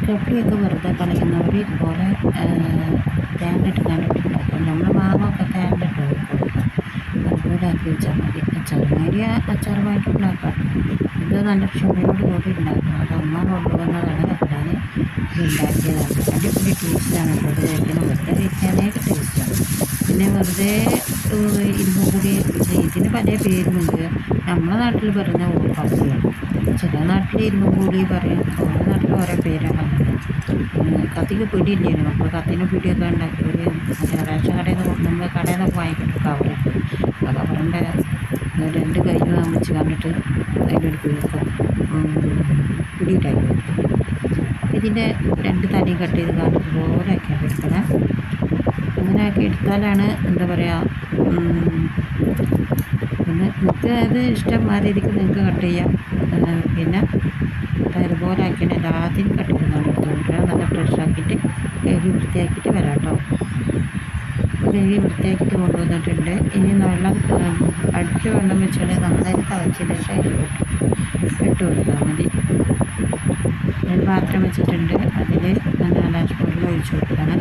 കപ്പിയൊക്കെ വെറുതെ കളയുന്നവർ ഇതുപോലെ തേങ്ങയിട്ട് കണ്ടിട്ടുണ്ടാക്കും. നമ്മൾ മാങ്ങൊക്കെ തേങ്ങയിട്ട് കൊടുക്കും. അതുപോലെ ആക്കി വെച്ചാൽ മതി. അച്ചാറുമാതിരി അച്ചാർ വാങ്ങിയിട്ട് ഉണ്ടാക്കാം. ഇത് നല്ല ക്ഷമയോട് കൂടി ഉണ്ടാക്കണം. അത് അമ്മ കൊണ്ടുവന്നതാണ്. അപ്പോൾ ഞാൻ ഉണ്ടാക്കിയതാണ്. അടിപൊളി ടേസ്റ്റാണ്. ഇത് കഴിക്കണം. വെറുതെ കഴിക്കാനായിട്ട് ടേസ്റ്റാണ്. പിന്നെ വെറുതെ ഇരുമ്പ് കൂടി ഇതിന് പല പേരുമുണ്ട്. നമ്മളെ നാട്ടിൽ പറയുന്ന ഊർക്കപ്പയാണ്. ചില നാട്ടിൽ ഇരുമ്പ് കൂടി പറയും. ഓരോ നാട്ടിൽ ഓരോ പേരാണ്. കത്തിക്ക് പിടിയില്ലായിരുന്നു. അപ്പോൾ കത്തിന് പിടിയൊക്കെ ഉണ്ടാക്കി ഒരു റേഷൻ കടയിൽ നിന്ന് നമ്മൾ കടയിൽ നിന്നൊക്കെ വാങ്ങിക്കിട്ട് കവറുണ്ട്. ആ കവറിൻ്റെ 2 കൈയും വെച്ച് കണ്ടിട്ട് അതിലെടുത്ത് വെക്കും. പിടിയിട്ടാക്കി കൊടുക്കും. ഇതിൻ്റെ 2 തലയും കട്ട് ചെയ്ത് കാണിട്ട് പോലെ ആക്കിയാണ് എടുക്കണം. അങ്ങനെ ആക്കി എടുത്താലാണ് എന്താ പറയുക, പിന്നെ നിങ്ങൾക്ക് അത് ഇഷ്ടം ആ രീതിക്ക് നിങ്ങൾക്ക് കട്ട് ചെയ്യാം. പിന്നെ അതുപോലെ ആക്കിയാണ് എല്ലാത്തിനും കട്ട് ചെയ്ത് കാണിട്ടുകൊണ്ടിരിക്കുക. നല്ല ഫ്രഷ് ആക്കിയിട്ട് കഴുകി വൃത്തിയാക്കിയിട്ട് വരാം കേട്ടോ. കഴുകി വൃത്തിയാക്കിയിട്ട് കൊണ്ടുവന്നിട്ടുണ്ട്. ഇനി വെള്ളം അടുപ്പിൽ വെള്ളം വെച്ചാൽ നന്നായിട്ട് തിളച്ചതിന് ശേഷം ഇട്ട് കൊടുത്താൽ മതി. ഒരു പാത്രം വെച്ചിട്ടുണ്ട്. അതിൽ 4 സ്പൂണിൽ ഒഴിച്ച് കൊടുക്കണം.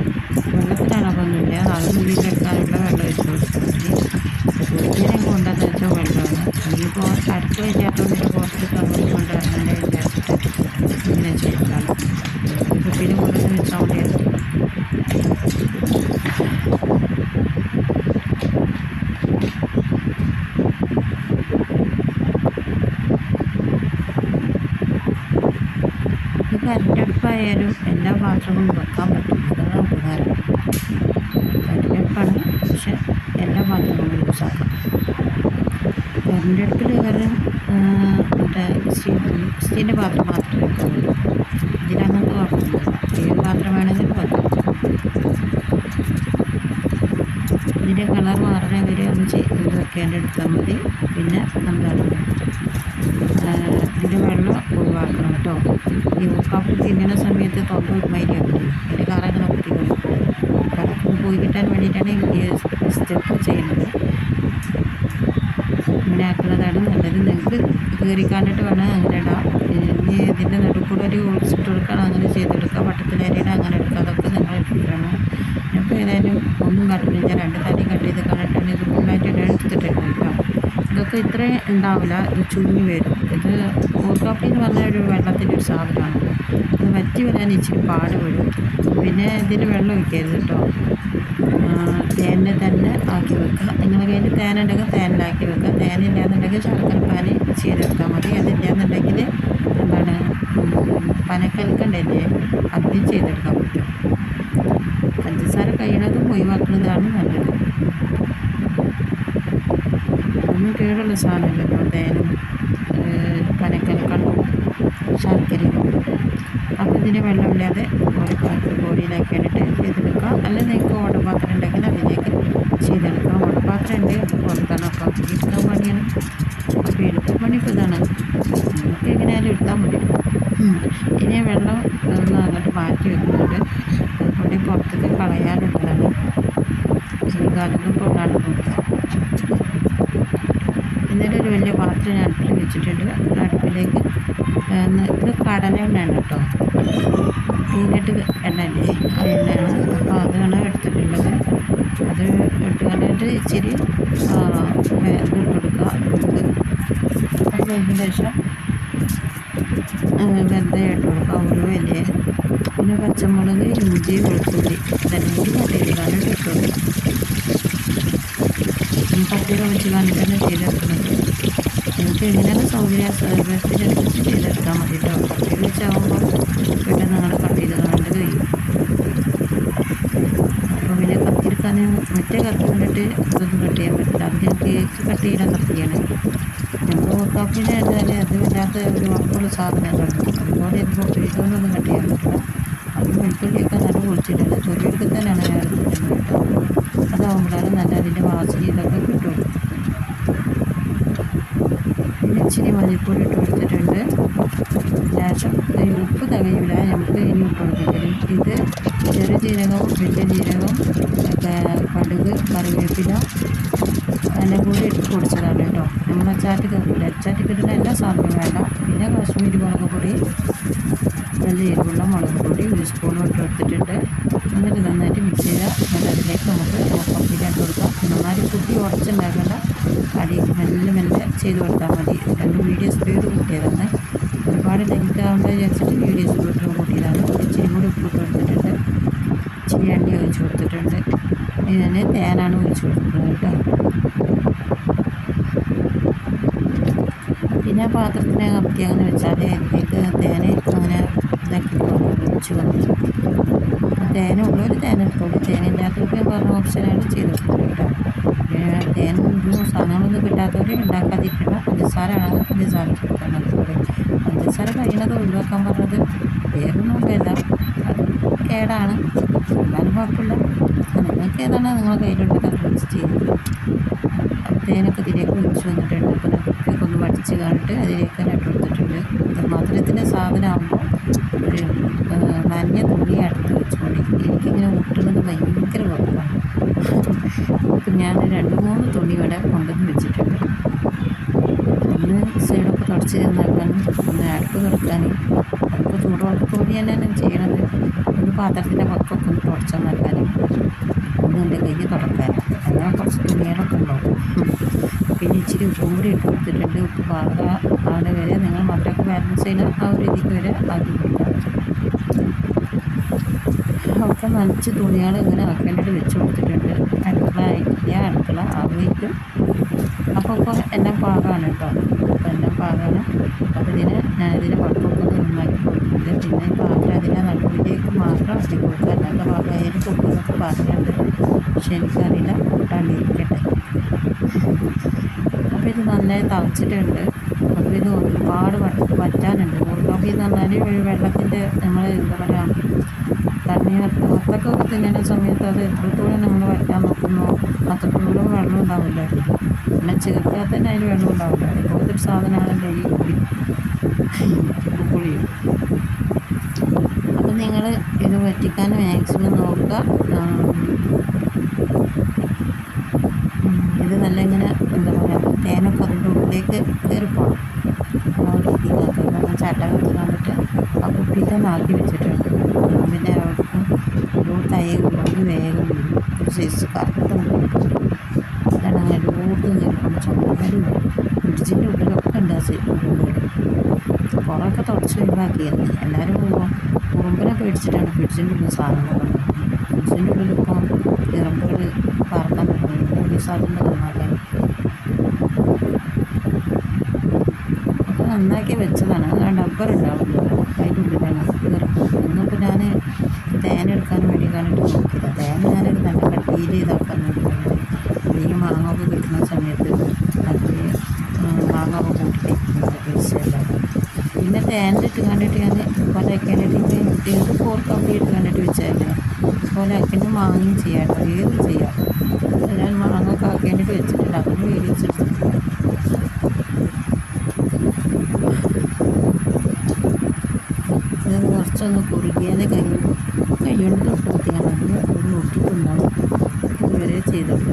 വെള്ളത്തിന് അളവൊന്നുമില്ല. അതൊന്നും വീട്ടിലെടുക്കാനുള്ള വെള്ളം ഒഴിച്ച് കൊടുത്താൽ മതി. കുട്ടിയെ കൊണ്ടുവന്ന് വെച്ചാൽ വെള്ളമാണ്. ഇനിയിപ്പോൾ അടുക്കള ഇല്ലാത്തതുകൊണ്ട് പുറത്ത് കവറിൽ കൊണ്ടുവരണമെന്ന് വിചാരിച്ചിട്ട് ഇങ്ങനെ ചെയ്തതാണ്. കുട്ടീനെ കൊണ്ടുവന്ന് വെച്ചാൽ മതിയായിരുന്നു. കരണ്ടടുപ്പായാലും എല്ലാ പാത്രങ്ങളും വെക്കാൻ പറ്റും. അതാണ് ഉപകാരം. കരണ്ടടുപ്പാണ്, പക്ഷെ എല്ലാ പാത്രങ്ങളും യൂസാക്കാം. കരണ്ടടുപ്പിൽ കാരണം മറ്റേ സ്റ്റീലിൻ്റെ പാത്രം മാത്രമേ വെക്കാറുള്ളൂ. ഇതിലങ്ങനത്തെ കുഴപ്പമൊന്നുമില്ല. ഏത് പാത്രം വേണമെങ്കിലും വെക്കാം. ഇതിൻ്റെ കളർ മാറുന്ന വരെ ഒന്ന് ചെയ്ത് വെക്കേണ്ടടുത്താൽ മതി. പിന്നെ എന്താണ് ഇതിൻ്റെ വെള്ളം ഒഴിവാക്കണം കേട്ടോ. ഈ ഊക്കാപ്പ് തിന്നുന്ന സമയത്ത് തൊണ്ട ഒരുമാതിരിയാവില്ലേ, അതിൻ്റെ കറങ്ങനെ കുത്തിക്കളും. കറക്കം പോയി കിട്ടാൻ വേണ്ടിയിട്ടാണ് ഈ സ്റ്റെപ്പ് ചെയ്യുന്നത്. ഇങ്ങനെ ആക്കുന്നതാണ് നല്ലത്. നിങ്ങൾക്ക് കീറി കണ്ടിട്ട് വേണം അങ്ങനെ ഇടാം. ഇനി ഇതിൻ്റെ നടുക്കൂടെ ഒരു ഓൾസിട്ട് കൊടുക്കണം, അങ്ങനെ ചെയ്തെടുക്കാം. വട്ടത്തിലരിയുടെ അങ്ങനെ എടുക്കാം. അതൊക്കെ നിങ്ങൾ എടുക്കണം. ഇപ്പോൾ ഏതായാലും ഒന്നും കട്ടില്ല. 2 തടി കട്ട് ചെയ്ത് കണ്ടിട്ടാണ് ഇത് ഫുള്ളായിട്ട് എടുത്തിട്ടുണ്ട് കേട്ടോ. ഇതൊക്കെ ഇത്ര ഉണ്ടാവില്ല. ഇത് ചുരുങ്ങി വരും. ഇത് ഊർക്കാപ്പി എന്ന് പറഞ്ഞ ഒരു വെള്ളത്തിൻ്റെ ഒരു സാധനമാണ്. ഇത് വറ്റി വരാൻ ഇച്ചിരി പാട് വരും. പിന്നെ ഇതിൽ വെള്ളം ഒഴിക്കരുത് കേട്ടോ. തേനിനെ തന്നെ ആക്കി വെക്കുക. നിങ്ങളുടെ കയ്യിൽ തേനുണ്ടെങ്കിൽ തേനിലാക്കി വെക്കുക. തേനില്ലാന്നുണ്ടെങ്കിൽ ശർക്കര പാനി ചെയ്തെടുത്താൽ മതി. അതില്ലാന്നുണ്ടെങ്കിൽ എന്താണ് പനക്കൽക്കണ്ടല്ലേ, അതും ചെയ്തെടുക്കാൻ പറ്റും. പഞ്ചസാര കഴിയണതും ഒഴിവാക്കുന്നതാണ് നല്ലത്. ഒന്നും കേടുള്ള സാധനമല്ലല്ലോ തേനും പനക്കൽക്കണ്ടും ശർക്കരയും. അപ്പോൾ ഇതിന് വെള്ളമില്ലാതെ ഒരു ബോഡിയിലാക്കിയിട്ട് ചെയ്തെടുക്കാം. അല്ലെങ്കിൽ നിങ്ങൾക്ക് ഓടപാത്രം ഉണ്ടെങ്കിൽ അതിലേക്ക് ചെയ്തെടുക്കാം. ഓടപാത്രം ഉണ്ട്, അത് പുറത്താണ്. അപ്പോൾ എടുക്കാൻ പണിയാണ്. അപ്പോൾ എടുക്കാൻ പണി ഇപ്പോൾ ഇതാണ്. നമുക്ക് എങ്ങനെയായാലും എടുത്താൽ മതി. ഇനി വെള്ളം ഒന്ന് അങ്ങോട്ട് മാറ്റി വെക്കുന്നുണ്ട്. പൊടി പുറത്തേക്ക് കളയാനുള്ളതാണ്. കാലൊന്നും കൊണ്ടാണ് നോക്കുക. ഇന്നലെ ഒരു വലിയ പാത്രം ഞാൻ അടുപ്പിൽ വെച്ചിട്ടുണ്ട്. അടുപ്പിലേക്ക് ഇത് കടല എണ്ണയാണ് കേട്ടോ. പീനട്ട് എണ്ണല്ലേ, ആ എണ്ണയാണ്. അപ്പോൾ അതാണ് എടുത്തിട്ടുള്ളത്. അത് ഇട്ട് കണ്ടിട്ട് ഇച്ചിരി ഇത് കൊടുക്കുക. അത് കഴിഞ്ഞതിന് ശേഷം വെന്തയം ഇട്ട് കൊടുക്കുക. ഉലുവയില്ലേ, പിന്നെ പച്ചമുളക്, ഇഞ്ചി, വെളുത്തുള്ളി ഇതെല്ലാം കൂടി കട്ട് ചെയ്ത് കണ്ടിട്ട് ഇട്ട് കൊടുക്കുക. കത്തിയൊക്കെ വെച്ച് കണ്ടിട്ടാണ് ചെയ്തെടുക്കുന്നത്. നിങ്ങൾക്ക് എങ്ങനെയാണ് സൗകര്യത്തിനനുസരിച്ച് ചെയ്തെടുത്താൽ മതി കേട്ടോ. കത്തി വെച്ചാകുമ്പോൾ പെട്ടെന്ന് നിങ്ങൾ കട്ട് ചെയ്ത് കണ്ട് കഴിയും. അപ്പോൾ പിന്നെ കത്തിയെടുക്കാൻ മറ്റേ കത്തി കണ്ടിട്ട് ഇതൊന്നും കട്ട് ചെയ്യാൻ പറ്റില്ല. അത് ഞാൻ കേക്ക് കട്ട് ചെയ്യുന്ന കത്തിയാണ്. നമ്മൾ ഓർക്കാപ്പിന് ആയാലും അത് വല്ലാത്ത ഒരു ഉറപ്പുള്ള സാധനമാണ്. അതുപോലെ ഇതൊന്നും കട്ട് ചെയ്യാൻ പറ്റില്ല. അത് വെളുത്തുള്ളിയൊക്കെ നല്ല പൊളിച്ചിട്ടുണ്ട്. ചൊറിയൊക്കെ തന്നെയാണ് ഞാൻ എടുത്തിട്ടുള്ളത് കേട്ടോ. അതാവുമ്പോഴാണ് നല്ല അതിൻ്റെ വാസന ഇതൊക്കെ കിട്ടുള്ളൂ. പിന്നെ ഇച്ചിരി മഞ്ഞൾപ്പൊടി ഇട്ട് കൊടുത്തിട്ടുണ്ട്. ലേശം ഉപ്പ് തികയില്ല, നമുക്ക് ഇനി ഇട്ട് കൊടുക്കേണ്ടത്. ഇത് ചെറിയ ജീരകവും വലിയ ജീരകവും കടുക്, കറിവേപ്പില എല്ലാം കൂടി ഇട്ട് പൊടിച്ചതാണ് കേട്ടോ. നമ്മൾ അച്ചാറ്റിക്ക് കിട്ടില്ല. അച്ചാറ്റിക്ക് കിട്ടുന്ന എല്ലാ സാധനവും വേണ്ട. പിന്നെ കാശ്മീരി മുളക് പൊടി, നല്ല എരിവുള്ള മുളക് പൊടി 1 സ്പൂൺ ഇട്ടെടുത്തിട്ടുണ്ട്. എന്നിട്ട് നന്നായിട്ട് മിക്സ് ചെയ്യുക. എന്നിട്ട് അതിലേക്ക് നമുക്ക് കൊത്തമല്ലി ഇട്ട് കൊടുക്കാം. നന്നായി കുത്തി ഉടച്ചുണ്ടാക്കേണ്ട, അടിയിൽ മെല്ലെ മെല്ലെ ചെയ്ത് കൊടുത്താൽ മതി. 2 വീഡിയോ സ്പീഡ് കൂട്ടിയതാണ്, ഒരുപാട് ലെങ്ത് ആവേണ്ട വിചാരിച്ചിട്ട് വീഡിയോ സ്പീഡ് കൂട്ടിയതാണ്. ഇച്ചിരി കൂടി ഉപ്പിട്ട് കൊടുത്തിട്ടുണ്ട്, ഇച്ചിരി എണ്ണ ഒഴിച്ച് കൊടുത്തിട്ടുണ്ട്. ഇതിന് തേനാണ് ഒഴിച്ച് കൊടുക്കുന്നത് കേട്ടോ. പിന്നെ പാത്രത്തിനെ കമത്തി അങ്ങനെ വെച്ചാൽ അതിലേക്ക് തേൻ അങ്ങനെ ഇതാക്കി ഒഴിച്ച് വന്നു. തേനുള്ളൊരു തേനെടുത്തോളൂ, തേനില്ലാത്തവർക്ക് പറഞ്ഞ ഓപ്ഷനായിട്ട് ചെയ്തെടുത്തോളൂ കേട്ടോ. പിന്നെ തേനും ഇതും സാധനങ്ങളൊന്നും കിട്ടാത്തവർ ഉണ്ടാക്കാതിരിക്കണം. പഞ്ചസാര ആണെങ്കിൽ പഞ്ചസാര കൊടുക്കണം. അതുപോലെ പഞ്ചസാര കഴിയുന്നത് ഒഴിവാക്കാൻ പറഞ്ഞത് വേറൊന്നും വേണ്ട, അത് കേടാണ്, എന്നാലും കുഴപ്പമില്ല. നിങ്ങൾക്ക് ഏതാണ് നിങ്ങളെ കയ്യിലുള്ളത് അത് വെച്ച് ചെയ്ത്. തേനൊക്കെ ഇതിലേക്ക് ഒഴിച്ച് വന്നിട്ടുണ്ട്. അപ്പോൾ കുപ്പിയൊക്കെ ഒന്ന് വടിച്ച് കാണിട്ട് അതിലേക്ക് തന്നെ ഇട്ട് കൊടുത്തിട്ടുണ്ട്. മധുരത്തിൻ്റെ സാധനമാകുമ്പോൾ ഒരു നനഞ്ഞ തുണി അടുത്ത് വെച്ചുകൊണ്ട് എനിക്കിങ്ങനെ മുട്ടുന്നത് ഭയങ്കര കുഴപ്പമാണ്. അപ്പം ഞാൻ 2-3 തുണി ഇവിടെ കൊണ്ടുവന്ന് വെച്ചിട്ടുണ്ട്. ഒന്ന് സൈഡൊക്കെ തുടച്ച് തന്നാക്കാനും ഒന്ന് അടുപ്പ് തുറക്കാനും. അടുപ്പ് ചൂടുവെള്ളത്തോടെ തന്നെയാണ് ചെയ്യണത്. ഒന്ന് പാത്രത്തിൻ്റെ പക്കമൊക്കെ ഒന്ന് തുടച്ച് തന്നാക്കാനും, ഒന്ന് എൻ്റെ കയ്യിൽ തുടക്കാനും. അങ്ങനെ കുറച്ച് തുണികളൊക്കെ ഉണ്ടാവും. പിന്നെ ഇച്ചിരി ഉപ്പും കൂടി ഇട്ട് കൊടുത്തിട്ടുണ്ട്. ഉപ്പ് പാകമാണ് വരെ നിങ്ങൾ മധുരമൊക്കെ ബാലൻസ് ചെയ്യുന്ന ആ ഒരു രീതിക്ക് വരെ ആക്കി കൊടുക്കാം. ഒക്കെ നനച്ച് തുണികൾ ഇങ്ങനെ ആക്കേണ്ടിട്ട് വെച്ച് കൊടുത്തിട്ടുണ്ട്. അടുക്കള ആയിട്ടില്ല, അടുക്കള ആവുമായിരിക്കും. അപ്പോൾ എല്ലാം പാകമാണ് കേട്ടോ. അപ്പോൾ എല്ലാം പാകമാണ്. അപ്പോൾ ഞാനിതിനെ പക്കമൊക്കെ നന്നാക്കി കൊടുക്കുന്നുണ്ട്. പിന്നെ പാത്രം അതിൻ്റെ നടുവിലേക്ക് മാത്രം ആക്കി കൊടുക്കുക. അല്ലാത്ത പാകമായാലും കൊടുക്കുന്നൊക്കെ പറഞ്ഞിട്ടുണ്ട്, പക്ഷെ എനിക്കറിയില്ല, കൂട്ടാണ്ടിരിക്കട്ടെ. അപ്പോൾ ഇത് നന്നായി തളച്ചിട്ടുണ്ട്. അപ്പോൾ ഇത് ഒരുപാട് വറ്റാനുണ്ട്. മുറുകാപ്പി എന്ന് പറഞ്ഞാൽ വെള്ളത്തിൻ്റെ നമ്മൾ എന്താ പറയുക, വത്തക്കൊക്കെ തിന്നുന്ന സമയത്ത് അത് എത്രത്തോളം നമ്മൾ വറ്റാൻ നോക്കുന്നു അത്രത്തോളം വെള്ളം ഉണ്ടാവില്ല. പിന്നെ ചേർത്താൽ തന്നെ അതിൽ വെള്ളം ഉണ്ടാവില്ല. അതുപോലത്തെ ഒരു സാധനമാണല്ലോ ഈ പുളി. അപ്പം നിങ്ങൾ ഇത് വറ്റിക്കാൻ മാക്സിമം നോക്കുക. ഇത് നല്ല ഇങ്ങനെ എന്താ പറയുക, തേനൊക്കെ അതിൻ്റെ ഉള്ളിലേക്ക് കയറിപ്പോകണം. ആ ഒരു രീതിയിലാക്കുക. നമ്മൾ ചട്ടകത്ത് കണ്ടിട്ട് ആ കുപ്പിയിൽ തന്നെ ആക്കി വെച്ചിട്ടുണ്ട്. പിന്നെ അവർക്കും ഒരു തയ്യലുള്ളവർ വേഗം വീഴും. ഒരു സൈസ് കറുത്ത അതാണ് അങ്ങനെ എല്ലായിടത്തും കേൾക്കണം. ചുമരും ഫ്രിഡ്ജിൻ്റെ ഉള്ളിലൊക്കെ ഉണ്ട് ആ സൈഡ് കൂടുതൽ. കുറേയൊക്കെ തുടച്ച് ഒഴിവാക്കിയത്. എല്ലാവരും ഉറുമ്പിനെ പേടിച്ചിട്ടാണ് ഫ്രിഡ്ജിൻ്റെ ഉള്ളിൽ സാധനങ്ങൾ കൊണ്ടുവരുന്നത്. ഫ്രിഡ്ജിൻ്റെ ഉള്ളിലിപ്പോൾ ഇറമ്പുകൾ പറക്കാൻ തുടങ്ങി. പോലീസ് അതിൻ്റെ നന്നാക്കാൻ ഒക്കെ നന്നാക്കി വെച്ചതാണ്. ഡബ്ബർ ഉണ്ടാവുമല്ലോ അതിൻ്റെ ഉള്ളിലാണ് ഇന്നിപ്പോൾ ഞാൻ തേനെടുക്കാൻ വേണ്ടി കാണിട്ട് നോക്കിയത്. തേൻ ഞാനൊരു നല്ല കട്ടിയിൽ ഇതാക്കാൻ നോക്കിയിട്ടുണ്ട്. അല്ലെങ്കിൽ മാങ്ങ ഒക്കെ കിട്ടുന്ന സമയത്ത് അതിൽ മാങ്ങ ഒക്കെ കൂട്ടി കഴിക്കുന്നത് ടേസ്റ്റല്ല. പിന്നെ തേനിലിട്ട് കണ്ടിട്ട് ഞാൻ പോലെ ആക്കിയിട്ട് ഏത് കോർക്കാപ്പി ഇട്ട് കണ്ടിട്ട് വെച്ചാൽ പോലെ ആക്കിയിട്ട് മാങ്ങയും ചെയ്യാം കേട്ടോ, ഏത് ചെയ്യാം. ഞാൻ മാങ്ങ ഒക്കെ ആക്കേണ്ടിയിട്ട് വെച്ചിട്ടുണ്ട്. അതൊന്നും വീഡിയോസ് എടുത്തിട്ടുണ്ട്. ഇത് കുറച്ചൊന്ന് കുറുകിയാൽ കൈകൊണ്ട് തൊട്ട് കുത്തിയാൽ മതി. ഒരു ഒട്ടിപ്പുണ്ടാവും. ഇതുവരെ ചെയ്തിട്ട്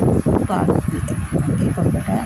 പാകത്തിൽ നോക്കി കൊടുക്കട്ടെ.